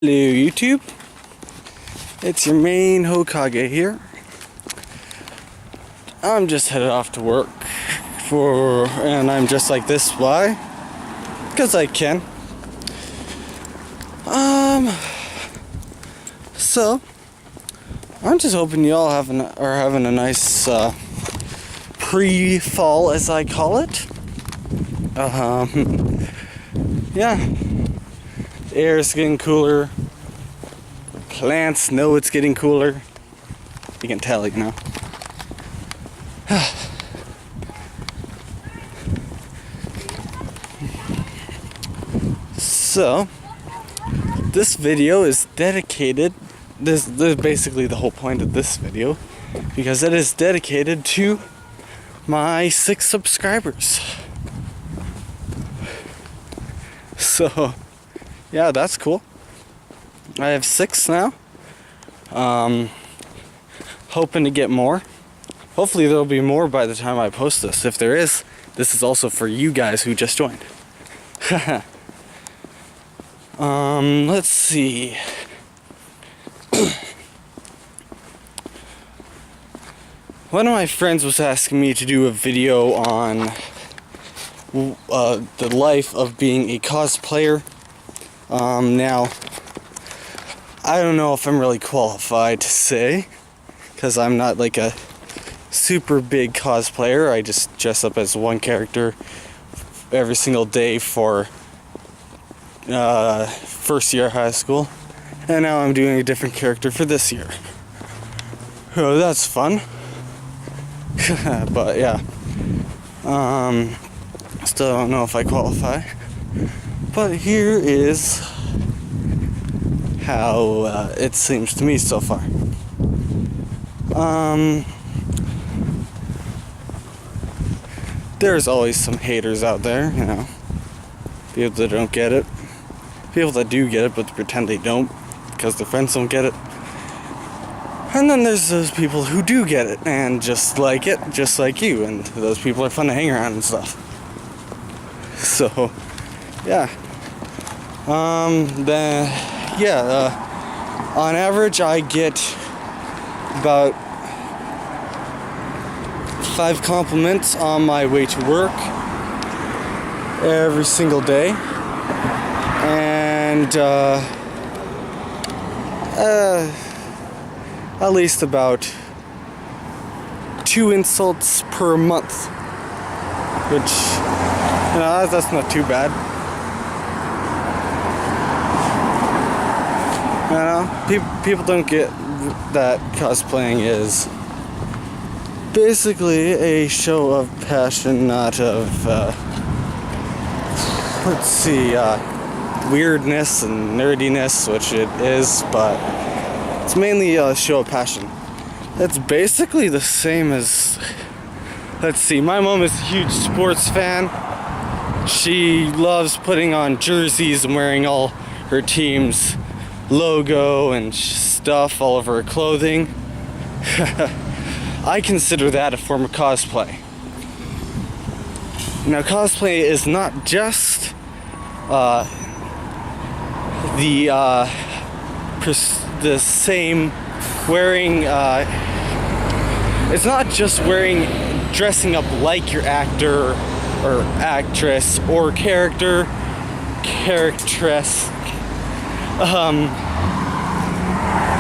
Hello YouTube, it's your main Hokage here. I'm just headed off to work and I'm just like this. Why? Because I can. So I'm just hoping y'all are having a nice pre-fall, as I call it. Yeah. Air is getting cooler. Plants know it's getting cooler. You can tell, you know. So, this video is dedicated. This is basically the whole point of this video, because it is dedicated to my 6 subscribers. So, yeah, that's cool. I have 6 now. Hoping to get more. Hopefully there'll be more by the time I post this. If there is, this is also for you guys who just joined. Let's see. One of my friends was asking me to do a video on the life of being a cosplayer. Now, I don't know if I'm really qualified to say, because I'm not like a super big cosplayer. I just dress up as one character every single day for first year of high school, and now I'm doing a different character for this year. Oh, that's fun. But yeah, still don't know if I qualify. But here is how it seems to me so far. There's always some haters out there, you know. People that don't get it. People that do get it, but pretend they don't because their friends don't get it. And then there's those people who do get it and just like it, just like you. And those people are fun to hang around and stuff. So, yeah. On average, I get about 5 compliments on my way to work every single day, and at least about 2 insults per month, which, you know, that's not too bad. You know, people don't get that cosplaying is basically a show of passion, not of, weirdness and nerdiness, which it is, but it's mainly a show of passion. It's basically the same as, my mom is a huge sports fan. She loves putting on jerseys and wearing all her team's logo and stuff all over her clothing. I consider that a form of cosplay. Now, cosplay is not just the same wearing. It's not just dressing up like your actor or actress or charactress.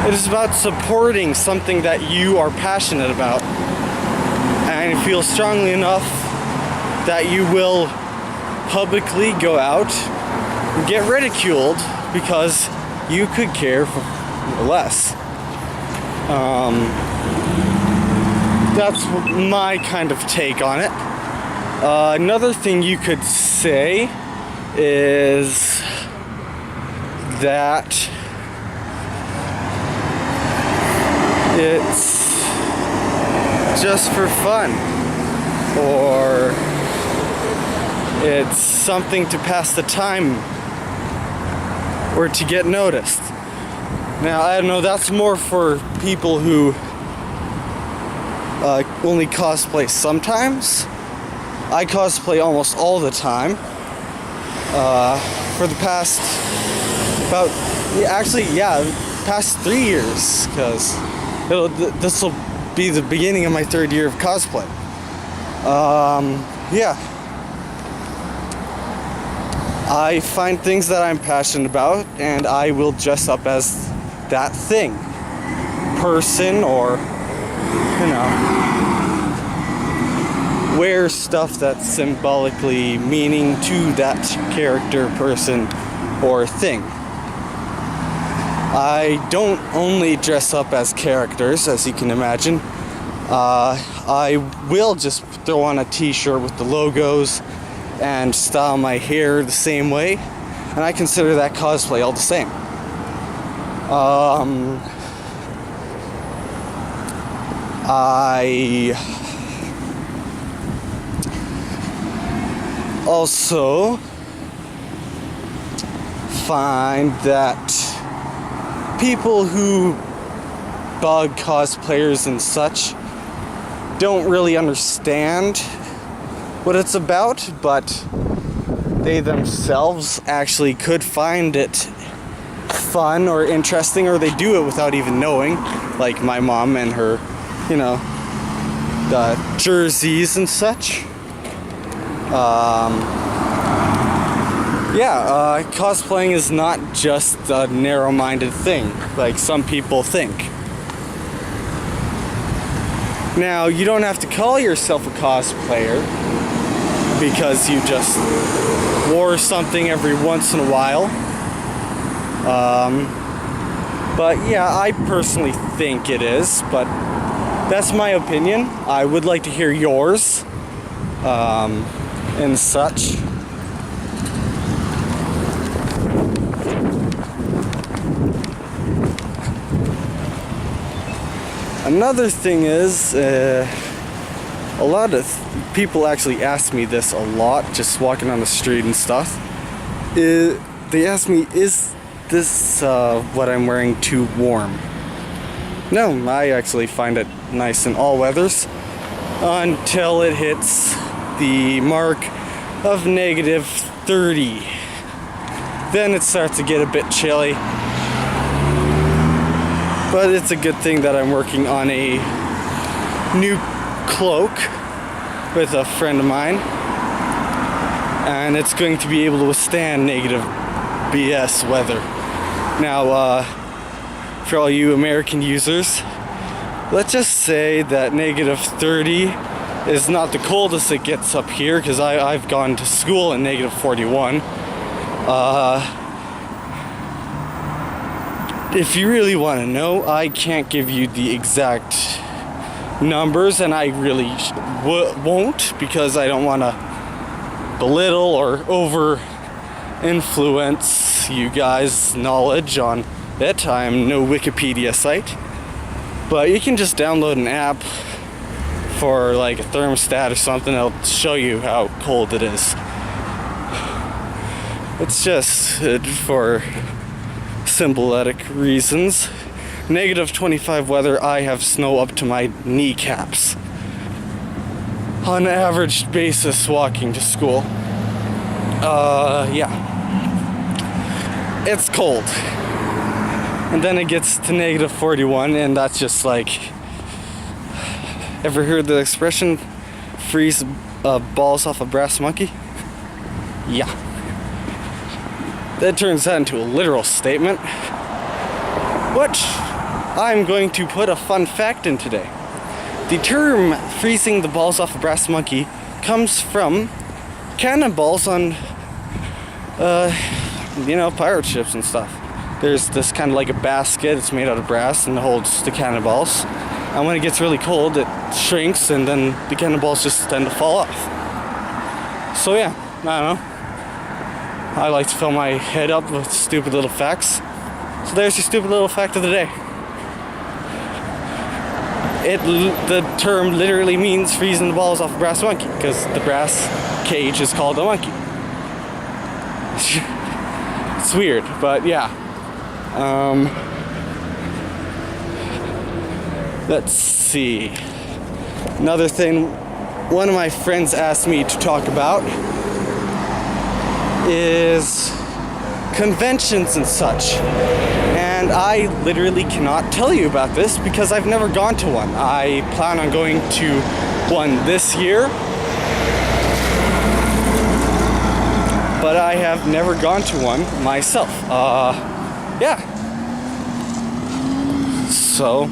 It is about supporting something that you are passionate about and feel strongly enough that you will publicly go out and get ridiculed because you could care for less. That's my kind of take on it. Another thing you could say is that it's just for fun, or it's something to pass the time or to get noticed. Now, I don't know, that's more for people who only cosplay sometimes. I cosplay almost all the time. For the past about Yeah, actually, yeah, past 3 years, because this will be the beginning of my 3rd year of cosplay. Yeah. I find things that I'm passionate about, and I will dress up as that thing, person, or, you know, wear stuff that's symbolically meaning to that character, person, or thing. I don't only dress up as characters, as you can imagine. I will just throw on a t-shirt with the logos and style my hair the same way, and I consider that cosplay all the same. I also find that people who bug cosplayers and such don't really understand what it's about, but they themselves actually could find it fun or interesting, or they do it without even knowing, like my mom and her, you know, the jerseys and such. Cosplaying is not just a narrow-minded thing, like some people think. Now, you don't have to call yourself a cosplayer because you just wore something every once in a while. But yeah, I personally think it is, but that's my opinion. I would like to hear yours, and such. Another thing is, a lot of people actually ask me this a lot, just walking on the street and stuff. They ask me, is this what I'm wearing too warm? No, I actually find it nice in all weathers until it hits the mark of -30. Then it starts to get a bit chilly. But it's a good thing that I'm working on a new cloak with a friend of mine, and it's going to be able to withstand negative BS weather. Now, for all you American users, let's just say that -30 is not the coldest it gets up here, because I've gone to school in -41. If you really want to know, I can't give you the exact numbers, and I really won't, because I don't want to belittle or over influence you guys' knowledge on it. I'm no Wikipedia site, but you can just download an app for like a thermostat or something. It'll show you how cold it is. It's just for symbolic reasons. -25 weather, I have snow up to my kneecaps on an average basis walking to school. Yeah. It's cold. And then it gets to -41, and that's just like, ever heard the expression, freeze balls off a brass monkey? Yeah. That turns that into a literal statement, which I'm going to put a fun fact in today. The term freezing the balls off a brass monkey comes from cannonballs on, pirate ships and stuff. There's this kind of like a basket, it's made out of brass and holds the cannonballs. And when it gets really cold, it shrinks, and then the cannonballs just tend to fall off. So yeah, I don't know. I like to fill my head up with stupid little facts. So there's your stupid little fact of the day. The term literally means freezing the balls off a brass monkey, because the brass cage is called a monkey. It's weird, but yeah. Let's see. Another thing one of my friends asked me to talk about is conventions and such. And I literally cannot tell you about this because I've never gone to one. I plan on going to one this year, but I have never gone to one myself. Yeah. So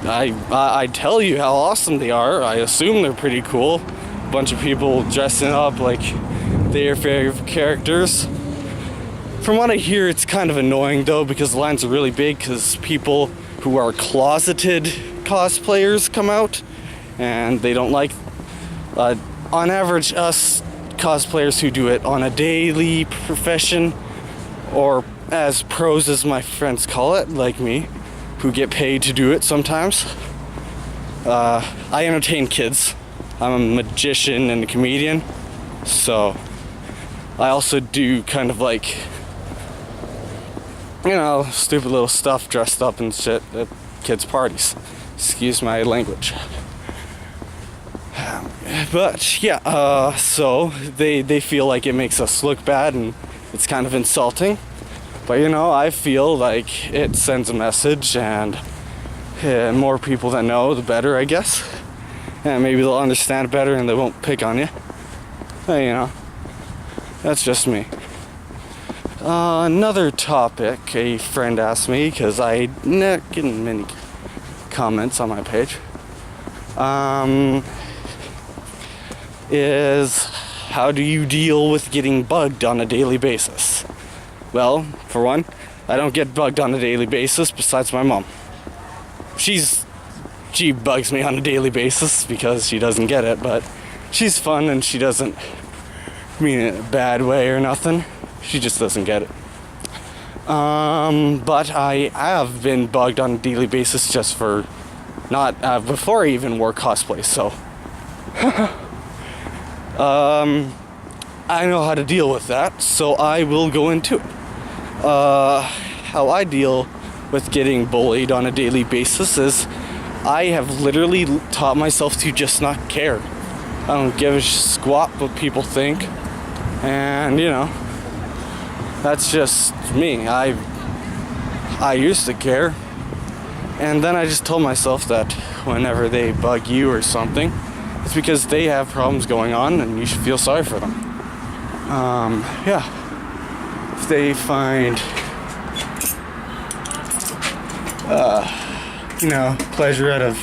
I tell you how awesome they are. I assume they're pretty cool. A bunch of people dressing up like their favorite characters. From what I hear, it's kind of annoying though because the lines are really big because people who are closeted cosplayers come out and they don't like, on average, us cosplayers who do it on a daily profession, or as pros as my friends call it, like me, who get paid to do it sometimes. I entertain kids. I'm a magician and a comedian, so I also do kind of like, you know, stupid little stuff dressed up and shit at kids' parties. Excuse my language. But yeah, so they feel like it makes us look bad and it's kind of insulting. But you know, I feel like it sends a message, and more people that know, the better, I guess. And maybe they'll understand better and they won't pick on you. But, you know, that's just me. Another topic a friend asked me, because I not getting many comments on my page, is how do you deal with getting bugged on a daily basis? Well, for one, I don't get bugged on a daily basis besides my mom. She bugs me on a daily basis because she doesn't get it, but she's fun and she doesn't mean it in a bad way or nothing. She just doesn't get it. But I have been bugged on a daily basis just for not, before I even wore cosplay, so. I know how to deal with that, so I will go into it. How I deal with getting bullied on a daily basis is I have literally taught myself to just not care. I don't give a squat what people think, and you know, that's just me. I used to care, and then I just told myself that whenever they bug you or something, it's because they have problems going on and you should feel sorry for them. Yeah. If they find, you know, pleasure out of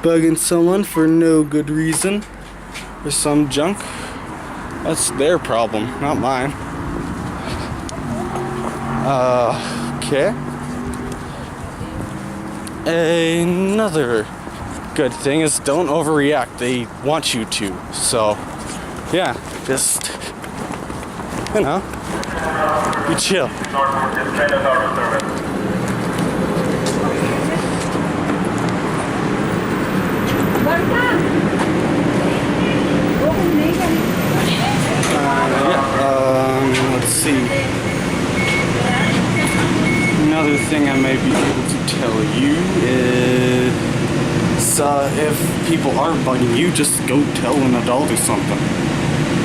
bugging someone for no good reason or some junk, that's their problem, not mine. Okay. Another good thing is don't overreact. They want you to. So, yeah, just, you know, be chill. Let's see. Another thing I may be able to tell you is if people are bugging you, just go tell an adult or something.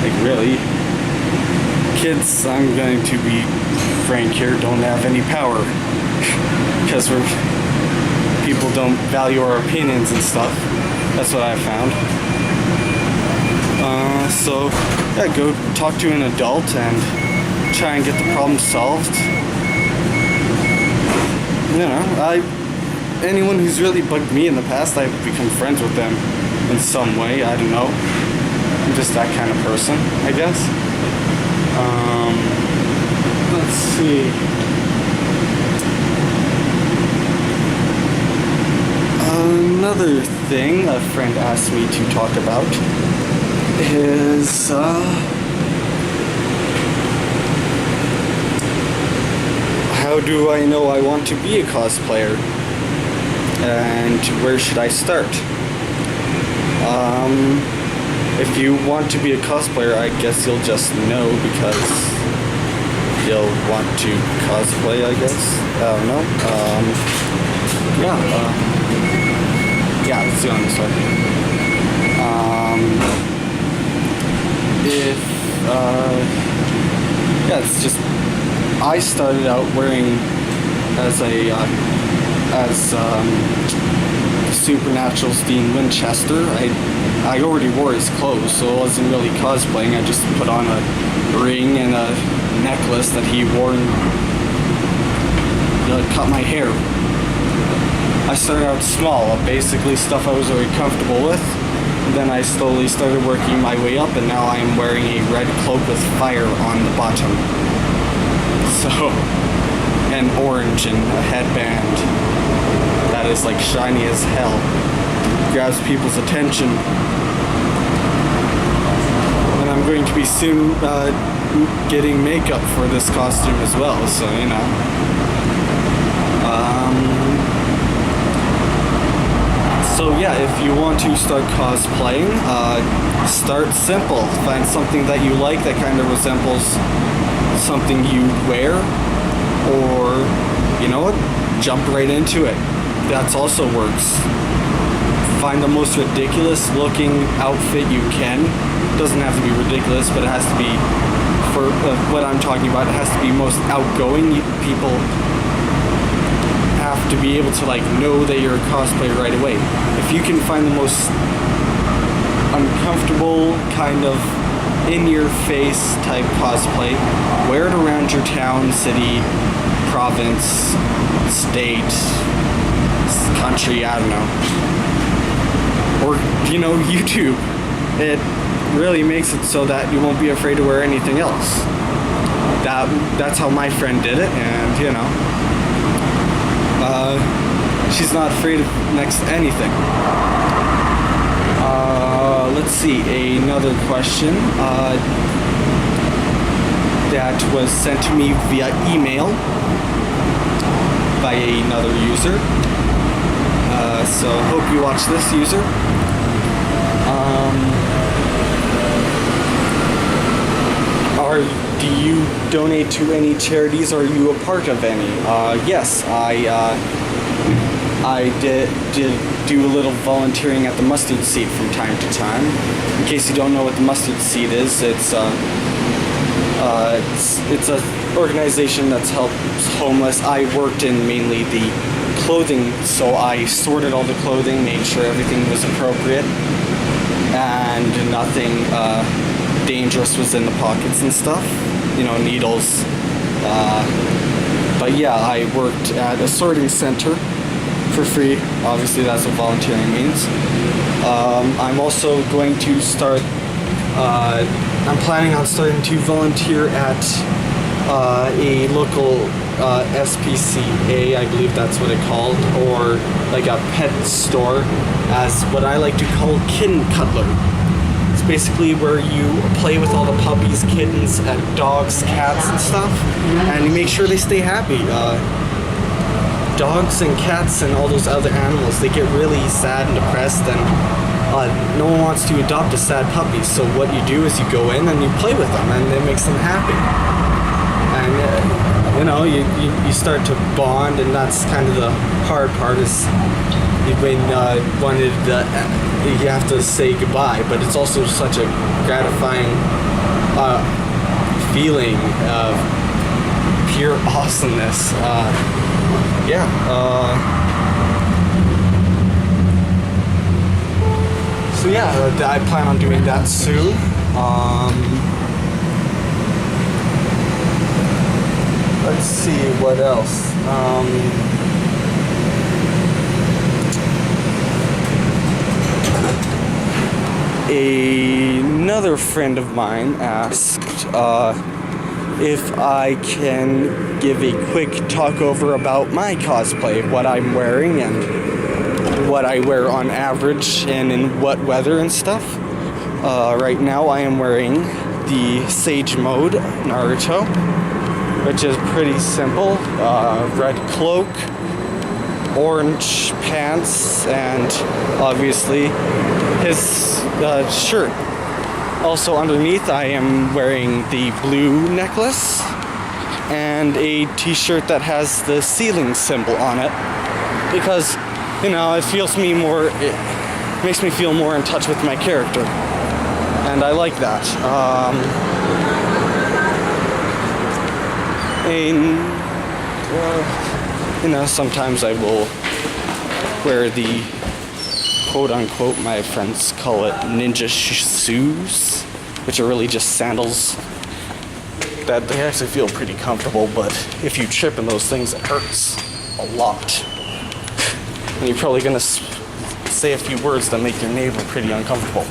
Like, really. Kids, I'm going to be frank here, don't have any power. Because people don't value our opinions and stuff. That's what I've found. So, yeah, go talk to an adult and try and get the problem solved. You know, anyone who's really bugged me in the past, I've become friends with them in some way. I don't know. I'm just that kind of person, I guess. Let's see. Another thing a friend asked me to talk about is how do I know I want to be a cosplayer? And where should I start? If you want to be a cosplayer, I guess you'll just know because you'll want to cosplay, I guess. I don't know. Yeah, let's see on this one. yeah, it's just I started out wearing as a Supernatural's Dean Winchester. I already wore his clothes, so it wasn't really cosplaying. I just put on a ring and a necklace that he wore and cut my hair. I started out small, basically stuff I was already comfortable with. And then I slowly started working my way up, and now I am wearing a red cloak with fire on the bottom. So, and orange and a headband that is like shiny as hell. Grabs people's attention. And I'm going to be soon getting makeup for this costume as well, so you know. So yeah, if you want to start cosplaying, start simple. Find something that you like that kind of resembles something you wear, or you know what, jump right into it. That's also works. Find the most ridiculous looking outfit you can. It doesn't have to be ridiculous, but it has to be, for what I'm talking about, it has to be most outgoing. People have to be able to like know that you're a cosplayer right away. If you can find the most uncomfortable kind of in-your-face type cosplay, wear it around your town, city, province, state, country, I don't know, or you know, YouTube. It really makes it so that you won't be afraid to wear anything else. That's how my friend did it, and you know, she's not afraid of next to anything. Let's see, another question that was sent to me via email by another user. So hope you watch this, user. Do you donate to any charities? Are you a part of any? Yes, I did do a little volunteering at the Mustard Seed from time to time. In case you don't know what the Mustard Seed is, it's an organization that helps homeless. I worked in mainly the clothing, so I sorted all the clothing, made sure everything was appropriate, and nothing dangerous was in the pockets and stuff. You know, needles. But yeah, I worked at a sorting center for free. Obviously, that's what volunteering means. I'm also going to start. I'm planning on starting to volunteer at a local SPCA, I believe that's what it's called, or like a pet store, as what I like to call kitten cuddler. It's basically where you play with all the puppies, kittens, and dogs, cats, and stuff, and you make sure they stay happy. Dogs and cats and all those other animals, they get really sad and depressed, and no one wants to adopt a sad puppy. So what you do is you go in and you play with them, and it makes them happy. And you know, you start to bond, and that's kind of the hard part, is when you have to say goodbye, but it's also such a gratifying feeling of pure awesomeness. So yeah, I plan on doing that soon. Let's see what else. Another friend of mine asked if I can give a quick talk over about my cosplay, what I'm wearing and what I wear on average and in what weather and stuff. Right now I am wearing the Sage Mode Naruto, which is pretty simple. Red cloak, orange pants, and obviously his shirt. Also underneath I am wearing the blue necklace and a t-shirt that has the ceiling symbol on it, because you know, it makes me feel more in touch with my character, and I like that. And sometimes I will wear the quote-unquote, my friends call it ninja shoes, which are really just sandals that they actually feel pretty comfortable, but if you trip in those things, it hurts a lot. And you're probably gonna say a few words that make your neighbor pretty uncomfortable.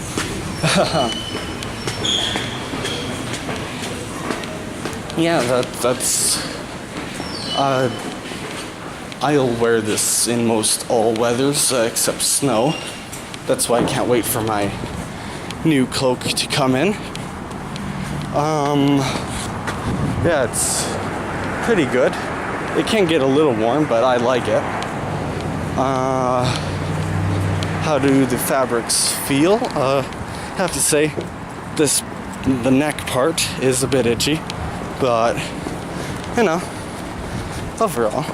Yeah, that's I'll wear this in most all weathers except snow. That's why I can't wait for my new cloak to come in. Yeah, it's pretty good. It can get a little warm, but I like it. How do the fabrics feel? I have to say, the neck part is a bit itchy, but overall,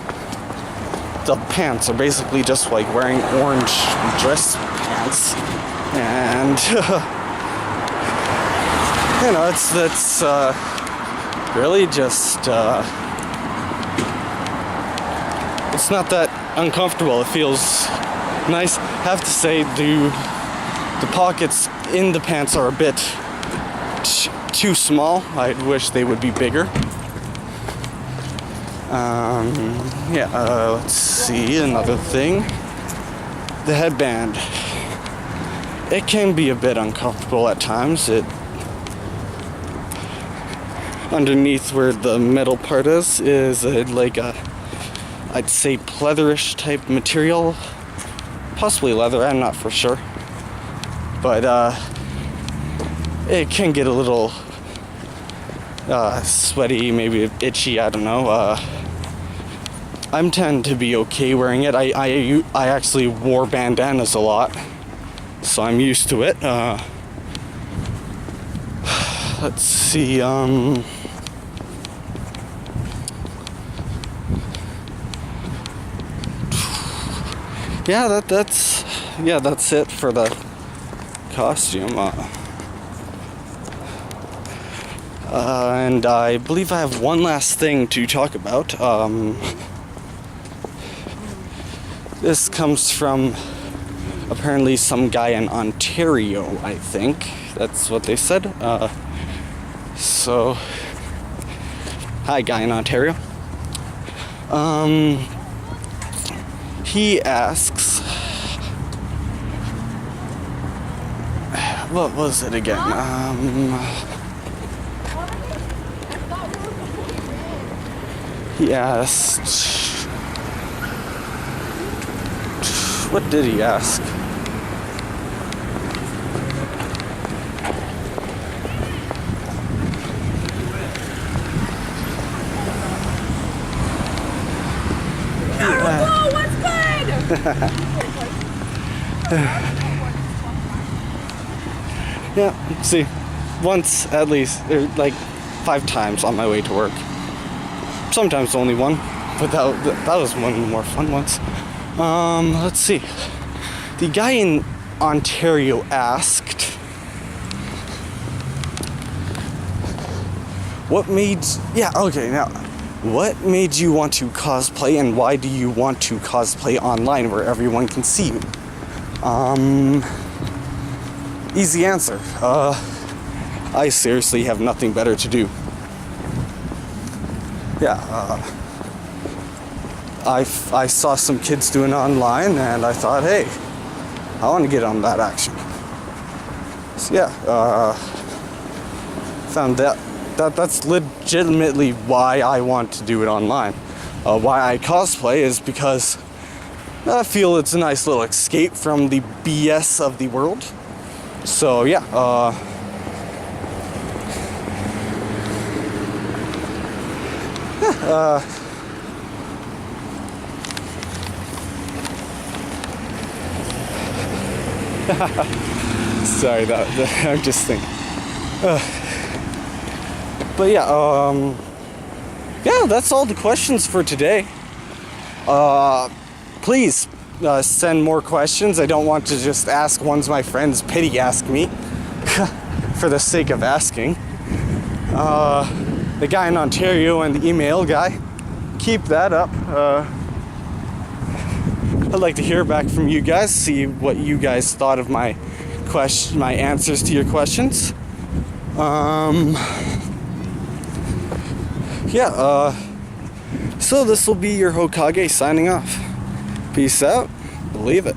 the pants are basically just like wearing orange dress pants, and it's really just it's not that uncomfortable. It feels nice. I have to say the pockets in the pants are a bit too small. I wish they would be bigger. Let's see, another thing. The headband. It can be a bit uncomfortable at times. Underneath where the metal part is like a, I'd say, pleatherish type material. Possibly leather, I'm not for sure. But it can get a little sweaty, maybe itchy, I don't know. I tend to be okay wearing it. I actually wore bandanas a lot, so I'm used to it. Let's see, that's it for the costume. And I believe I have one last thing to talk about. This comes from apparently some guy in Ontario, I think. That's what they said. So, hi, guy in Ontario. He asks, what was it again? He asked, what did he ask? What's good? Yeah, see, once at least, or like 5 times on my way to work. Sometimes only one, but that was one of the more fun ones. Let's see. The guy in Ontario asked, what made you want to cosplay, and why do you want to cosplay online where everyone can see you? Easy answer. I seriously have nothing better to do. I saw some kids doing it online, and I thought, hey, I want to get on that action. So found that's legitimately why I want to do it online. Why I cosplay is because I feel it's a nice little escape from the BS of the world. So sorry, I'm just thinking. But that's all the questions for today. Please send more questions. I don't want to just ask ones my friends pity ask me for the sake of asking. the guy in Ontario and the email guy. Keep that up. I'd like to hear back from you guys, see what you guys thought of my answers to your questions. So this will be your Hokage signing off. Peace out. Believe it.